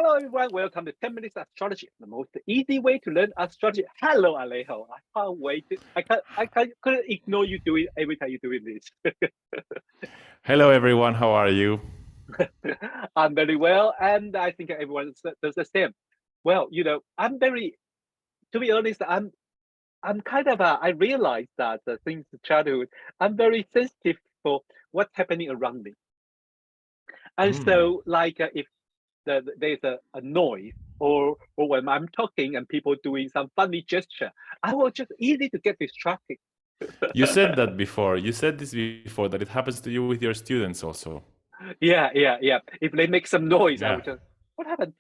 Hello everyone, welcome to 10 Minutes Astrology, the most easy way to learn astrology. Hello Alejo, I can't wait. Couldn't ignore you doing every time you're doing this. Hello, everyone. How are you? I'm very well, and I think everyone does the same. Well, I'm very, to be honest, I'm kind of, I realized that since childhood, I'm very sensitive for what's happening around me. And Mm. so, like, if there's a noise or when I'm talking and people doing some funny gesture, I will just easy to get distracted. You said that before. You said this before that it happens to you with your students also. Yeah. If they make some noise, I Yeah. would just, what happened?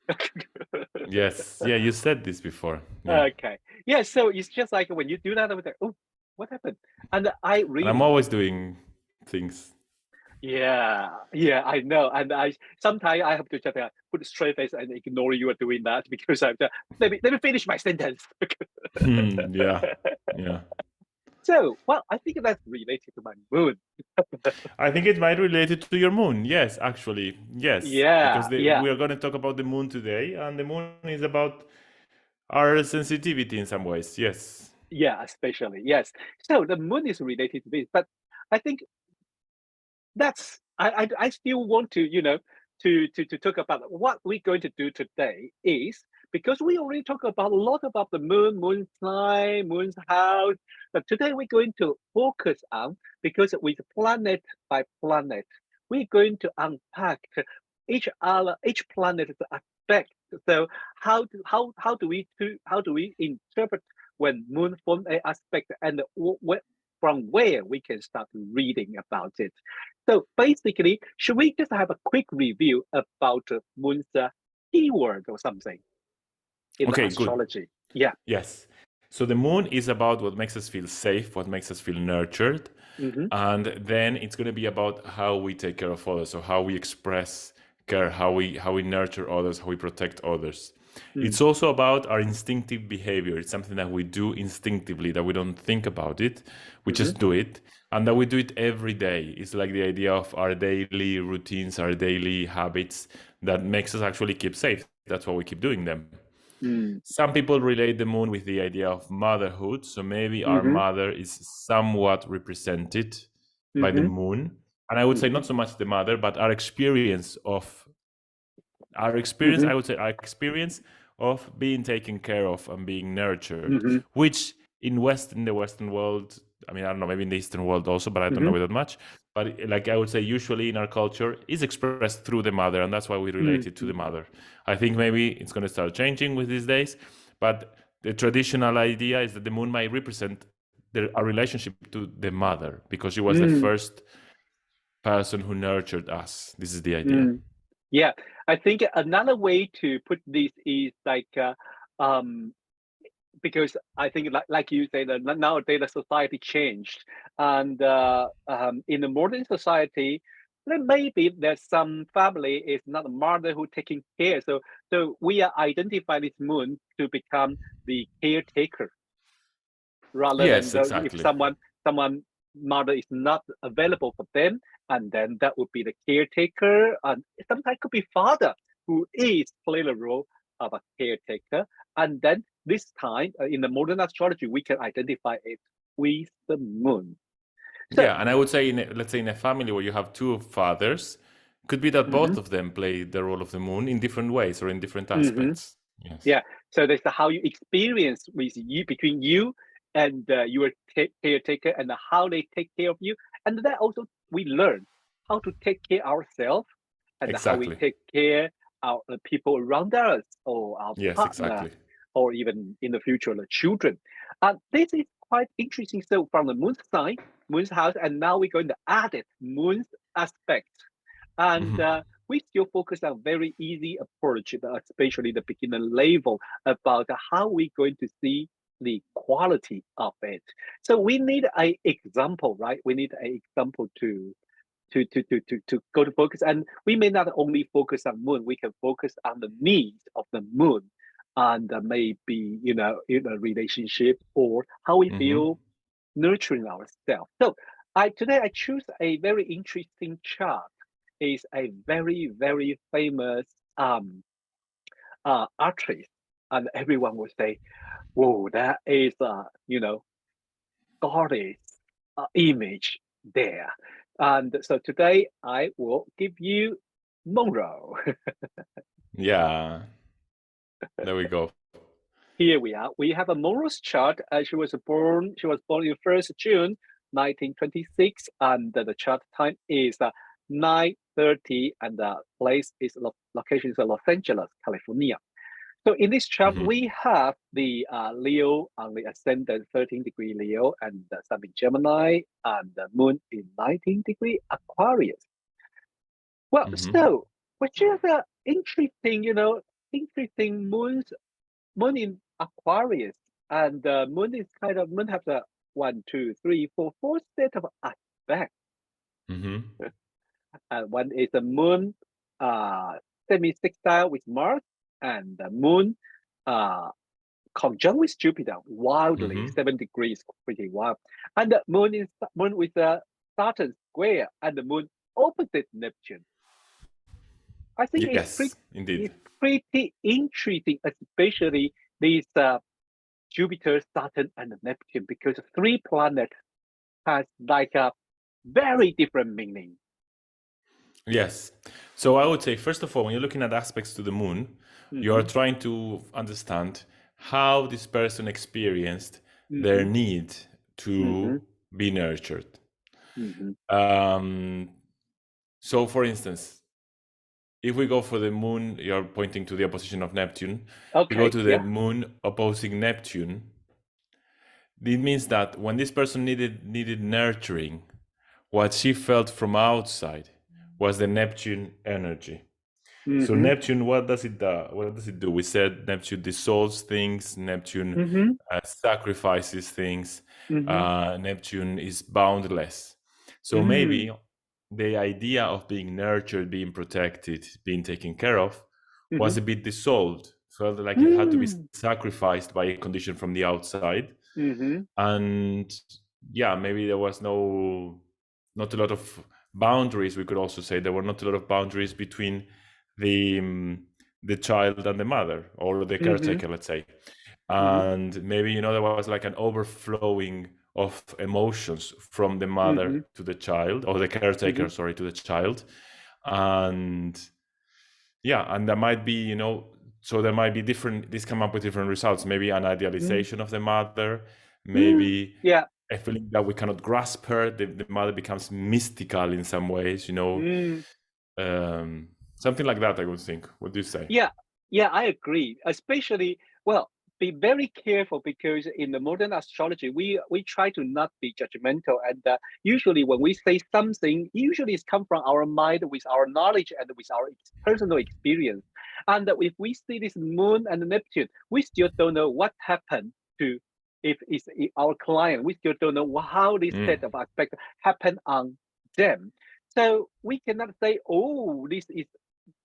Yes. Yeah, you said this before. Yeah. Okay. Yeah, so it's just like when you do that, I was like, oh, what happened? And I And I'm always realized, doing things. yeah, I know. And I sometimes I have to just put a straight face and ignore you are doing that because I'm just, let me finish my sentence. Yeah. Yeah. So, well, I think that's related to my moon. I think it might relate it to your moon. Yes, actually. Yes. Because Yeah, we are going to talk about the moon today, and the moon is about our sensitivity in some ways. Yes. yeah, especially, yes. So the moon is related to this, but I think that's I still want to to talk about what we're going to do today is because we already talk about a lot about the moon sign, moon's house, but today we're going to focus on because with planet by planet, we're going to unpack each planet's aspect. So how do we interpret when moon form a aspect and from where we can start reading about it. So basically, should we just have a quick review about moon's keyword or something in the Okay, good. astrology? Yeah. Yes. So the moon is about what makes us feel safe, what makes us feel nurtured. Mm-hmm. And then it's going to be about how we take care of others, so how we express care, how we nurture others, how we protect others. It's also about our instinctive behavior. It's something that we do instinctively, that we don't think about it, we Mm-hmm. just do it, and that we do it every day. It's like the idea of our daily routines, our daily habits that makes us actually keep safe. That's why we keep doing them. Some people relate the moon with the idea of motherhood. So maybe our Mm-hmm. mother is somewhat represented by the Mm-hmm. moon. And I would say Mm-hmm. not so much the mother, but Mm-hmm. I would say our experience of being taken care of and being nurtured, Mm-hmm. which in the Western world, I mean, I don't know, maybe in the Eastern world also, but I don't Mm-hmm. know it that much. But like I would say, usually in our culture is expressed through the mother, and that's why we relate it to the Mm-hmm. mother. I think maybe it's going to start changing with these days, but the traditional idea is that the moon might represent our relationship to the mother because she was the first person who nurtured us. This is the idea. Mm-hmm. Yeah, I think another way to put this is like um, because I think like you say that nowadays the society changed, and in the modern society, then maybe there's some family is not a mother who taking care. So we are identify this moon to become the caretaker rather than Yes, if exactly. someone mother is not available for them, and then that would be the caretaker, and sometimes could be father who is play the role of a caretaker, and then this time in the modern astrology we can identify it with the moon. So Yeah, and I would say, let's say in a family where you have two fathers, could be that mhm, both of them play the role of the moon in different ways or in different mhm. aspects. Yes. Yeah, so that's how you experience with you between you and your caretaker and how they take care of you, and then also we learn how to take care ourselves and how we Exactly. take care our people around us or our Yes, partner exactly. or even in the future the children. And this is quite interesting. So from the moon's sign, moon's house, and now we're going to add it moon's aspect. And Mhm. we still focus on very easy approach, especially the beginner level, about how we're going to see the quality of it. So we need an example, right? We need an example to go to focus. And we may not only focus on moon, we can focus on the needs of the moon and maybe, in a relationship or how we Mhm. feel nurturing ourselves. So today I choose a very interesting chart. Is a very famous arteries, and everyone would say, "Whoa, that is goddess image there." And so today I will give you Monroe. Yeah, there we go. Here we are. We have a Monroe's chart. She was born. She was born in 1st June, 1926, and the chart time is 9:30, and the place is location is Los Angeles, California. So in this chart, Hmm. we have the Leo on the ascendant 13-degree Leo, and the Sun in Gemini, and the Moon in 19-degree Aquarius. Well, Hmm. so which is interesting, interesting moon in Aquarius, and the moon is moon have the one, two, three, four set of aspects. Hmm. And one is the moon semi-sextile with Mars, and the moon uh conjunct with Jupiter, wildly Hmm. 7 degrees, pretty wild. And the moon with the Saturn square, and the moon opposite Neptune. I think Yes, indeed. it's pretty interesting, especially these Jupiter, Saturn, and Neptune, because three planets has like a very different meaning. Yes. So I would say, first of all, when you're looking at aspects to the moon, you are Mm-hmm, trying to understand how this person experienced their mm-hmm, need mm-hmm, to be nurtured. mm-hmm. Um, so, for instance, if we go for the moon, you're pointing to the opposition of Neptune. We go Okay, to the yeah. moon opposing Neptune. It means that when this person needed nurturing, what she felt from outside was the Neptune energy. So Mm-hmm, Neptune, what does it do? What does it do? We said Neptune dissolves things. Neptune mm-hmm, sacrifices things. mm-hmm, Neptune is boundless. So mm, maybe the idea of being nurtured, being protected, being taken care of, mm-hmm, was a bit dissolved. Felt like it had to be mm, sacrificed by a condition from the outside, mm-hmm, and yeah, maybe there was not a lot of boundaries. We could also say there were not a lot of boundaries between the the child and the mother, or the mm-hmm, caretaker, let's say. mm-hmm, And maybe there was like an overflowing of emotions from the mother mm-hmm, to the child, or the mm-hmm, caretaker, sorry, to the child. And yeah, and there might be so there might be different, this come up with different results. Maybe an mm, idealization of the mother, mm. maybe Yeah. a feeling that we cannot grasp her. The mother becomes mystical in some ways, Mm. something like that, I would think. What do you say? Yeah, yeah, I agree. Especially, well, be very careful, because in the modern astrology, we try to not be judgmental, and usually when we say something, usually it's come from our mind with our knowledge and with our personal experience. And if we see this moon and Neptune, we still don't know what happened to, if it's our client. We still don't know how this Mm, set of aspects happened on them. So we cannot say, oh, this is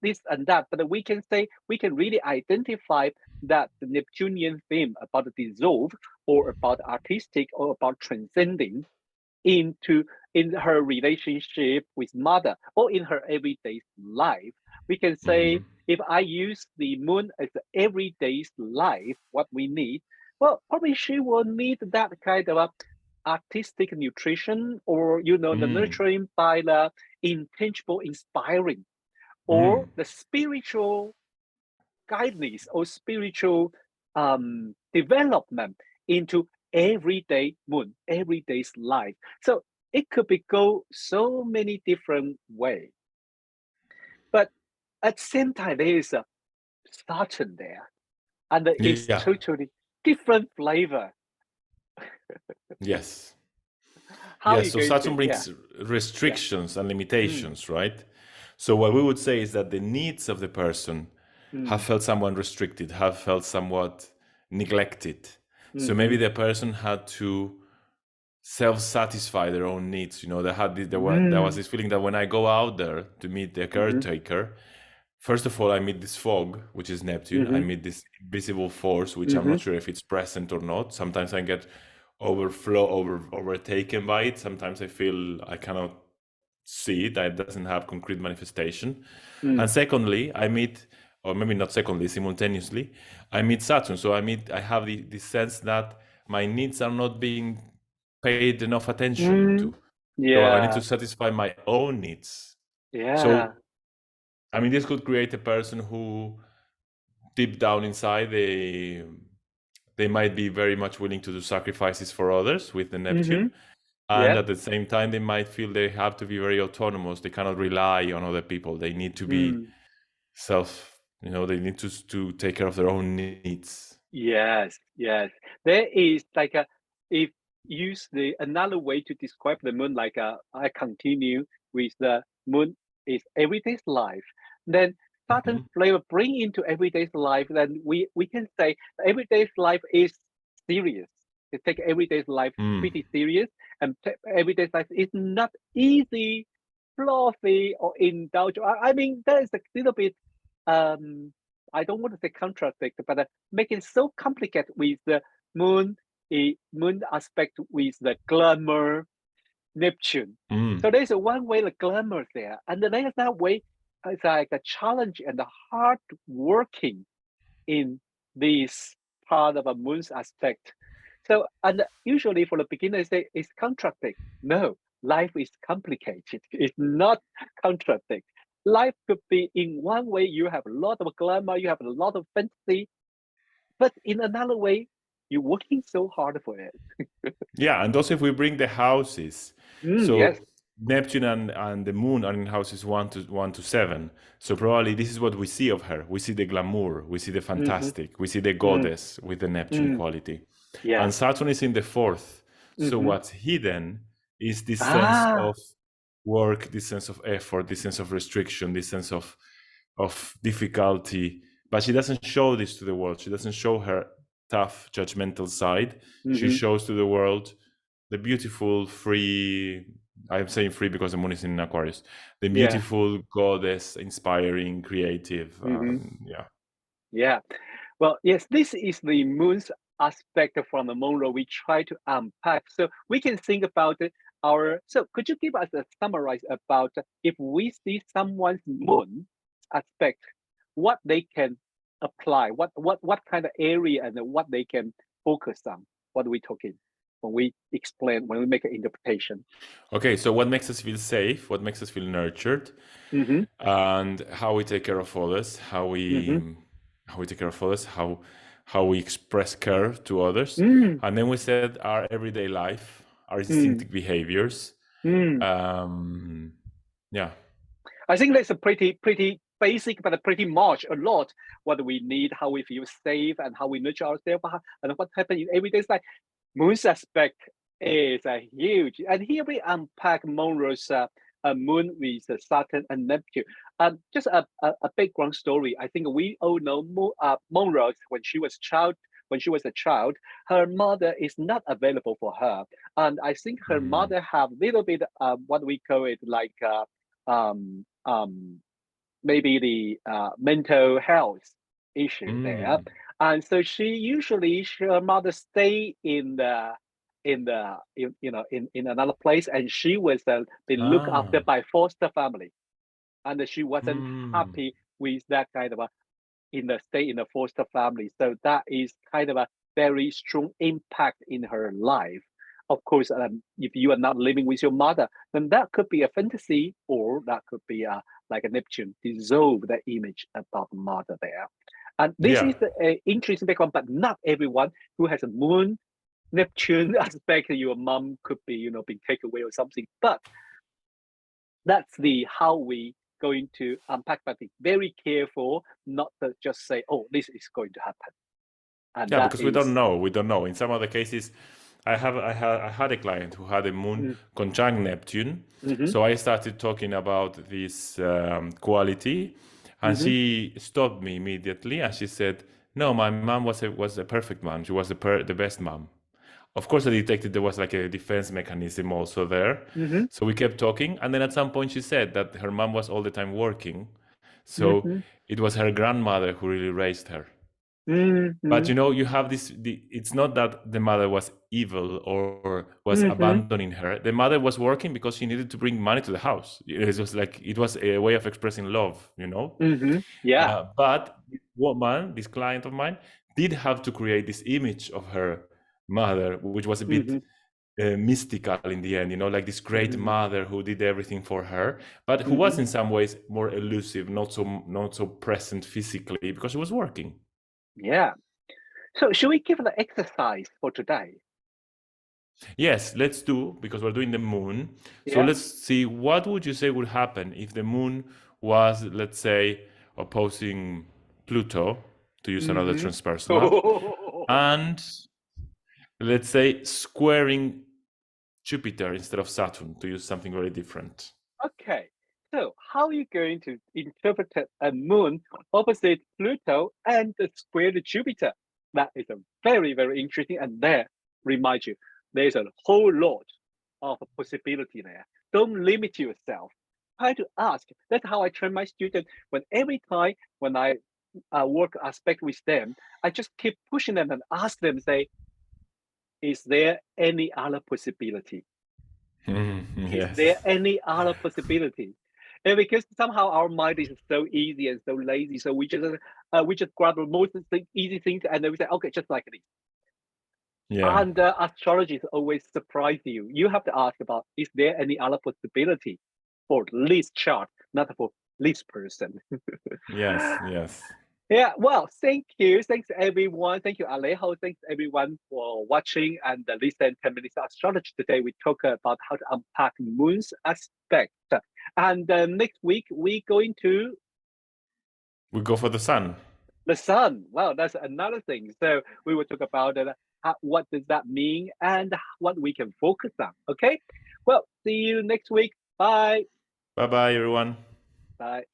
this and that, but we can say, we can really identify that the Neptunian theme about dissolve, or about artistic, or about transcending into, in her relationship with mother, or in her everyday life. We can say, hmm, if I use the moon as the everyday life, what we need, well, probably she will need that kind of artistic nutrition, or the mm, nurturing by the intangible inspiring, or mm, the spiritual guidance, or spiritual development into everyday moon, everyday's life. So it could be go so many different ways. But at the same time, there is a Saturn there, and it's yeah, totally different flavor. yes. How are Yes, you so going to? Saturn Yeah, brings yeah. restrictions and Mm, limitations, right? So what we would say is that the needs of the person have mm, felt somewhat restricted, have felt somewhat neglected. So mm-hmm, maybe the person had to self-satisfy their own needs. There was mm, this feeling that when I go out there to meet the mm-hmm, caretaker, first of all, I meet this fog, which is Neptune. I mm-hmm, meet this invisible force, which I'm mm-hmm, not sure if it's present or not. Sometimes I get overtaken by it. Sometimes I feel I cannot see it. It doesn't have concrete manifestation. mm, And secondly, I meet or maybe not secondly, simultaneously, I meet Saturn. So I have the sense that my needs are not being paid enough attention to. So I need to Yeah. satisfy my own needs. Yeah. So, I mean, this could create a person who deep down inside, they might be very much willing to do sacrifices for others with the Mm-hmm. Neptune. And Yeah. at the same time, they might feel they have to be very autonomous. They cannot rely on other people. They need to be Mm. they need to take care of their own needs. Yes. Yes. There is like a, if use the another way to describe the moon, like I continue with the moon is everyday's life. Then certain Mhm. flavor bring into everyday's life. Then we can say everyday's life is serious. They take everyday's life Mm. pretty serious, and everyday's life is not easy, fluffy, or indulge. I mean, there is a little bit um I don't want to say contradict, but make it so complicated with the moon, a moon aspect with the glamour Neptune. Mm. So there's a one way the glamour there, and then there's that way it's like a challenge and the hard working in this part of a moon's aspect. So, and usually for the beginners, they it's contradict. No, life is complicated. It's not contradict. Life could be in one way you have a lot of glamour, you have a lot of fantasy, but in another way, you're working so hard for it. Yeah, and also if we bring the houses, Yes. so Neptune and the moon are in houses 1 to 7. So probably this is what we see of her. We see the glamour, we see the Mm-hmm. fantastic, we see the Mm, goddess with the Neptune mm, quality. And yes. Saturn is in the fourth. So Mm-hmm. what's hidden is this sense Ah. of work, this sense of effort, this sense of restriction, this sense of difficulty. But she doesn't show this to the world. She doesn't show her tough, judgmental side. She Mm-hmm. shows to the world the beautiful, free. I'm saying free because the moon is in Aquarius. The Yeah. beautiful, goddess, inspiring, creative. Mm-hmm. Yeah. Yeah. Well, yes, this is the moon's aspect from the moon road we try to unpack. So we can think about it. So could you give us a summarize about if we see someone's moon aspect, what they can apply, what kind of area and what they can focus on? What are we talking when we explain, when we make an interpretation? Okay. So what makes us feel safe? What makes us feel nurtured? Mm-hmm. And how we take care of others, Mm-hmm. how we take care of others, how we express care to others, Mm, and then we said our everyday life, our mm, instinctive behaviors. mm. Um, yeah, I think that's a pretty basic, but pretty much a lot what we need, how we feel safe, and how we nurture ourselves, and what happens in everyday life. Moon's aspect is a huge, and here we unpack Monroe's moon with Saturn and Neptune. Just a background story. I think we all know Monroe when she was child. When she was a child, her mother is not available for her, and I think her mm, mother have little bit what we call it like um, um, maybe the mental health issue there. mm, And so she usually her mother stay in another place, and she was been looked after ah, by foster family, and she wasn't mm, happy with that kind of a in the stay in the foster family. So that is kind of a very strong impact in her life. Of course, if you are not living with your mother, then that could be a fantasy, or that could be like a Neptune dissolve the image about mother there. And this yeah, is an interesting background, but not everyone who has a moon Neptune aspect, your mom could be, being taken away or something. But that's the how we going to unpack, but be very careful not to just say, oh, this is going to happen. And yeah, that because we don't is, know. We don't know. In some other cases, I had a client who had a moon mm, conjunct Neptune, mm-hmm, so I started talking about this quality, and mm-hmm, she stopped me immediately, and she said, "No, my mom was a perfect mom. She was the best mom." Of course, I detected there was like a defense mechanism also there, mm-hmm, so we kept talking, and then at some point she said that her mom was all the time working, so mm-hmm, it was her grandmother who really raised her. But mm-hmm, you have this. It's not that the mother was evil or was Mm-hmm. abandoning her. The mother was working because she needed to bring money to the house. It was like it was a way of expressing love, you know. Mm-hmm. Yeah. But this woman, this client of mine, did have to create this image of her mother, which was a bit Mm-hmm. mystical in the end, you know, like this great Mm-hmm. mother who did everything for her, but who was Mm-hmm. in some ways more elusive, not so present physically because she was working. Yeah. So should we give an exercise for today? Yes, let's do, because we're doing the moon. So Yeah. let's see, what would you say would happen if the moon was, let's say, opposing Pluto, to use another Mm-hmm. transpersonal, and let's say squaring Jupiter instead of Saturn, to use something very different. Okay. So how are you going to interpret a moon opposite Pluto and the square Jupiter? That is a very, very interesting. And there, remind you, there's a whole lot of possibility there. Don't limit yourself. Try to ask. That's how I train my students. When every time when I work aspect with them, I just keep pushing them and ask them, say, is there any other possibility? Is there Yes. any other possibility? And because somehow our mind is so easy and so lazy, so we just grab the most easy things and then we say, okay, just like this. Yeah. And astrology is always surprise you. You have to ask about, is there any other possibility for this chart, not for this person? Yes. Yes. Yeah, well, thank you. Thanks everyone. Thank you, Alejo. Thanks everyone for watching and listen 10 minutes astrology. Today we talk about how to unpack moon's aspect. And next week we're going to We go for the sun. the sun. Well, that's another thing. So we will talk about what does that mean and what we can focus on. Okay. Well, see you next week. Bye. Bye bye, everyone. Bye.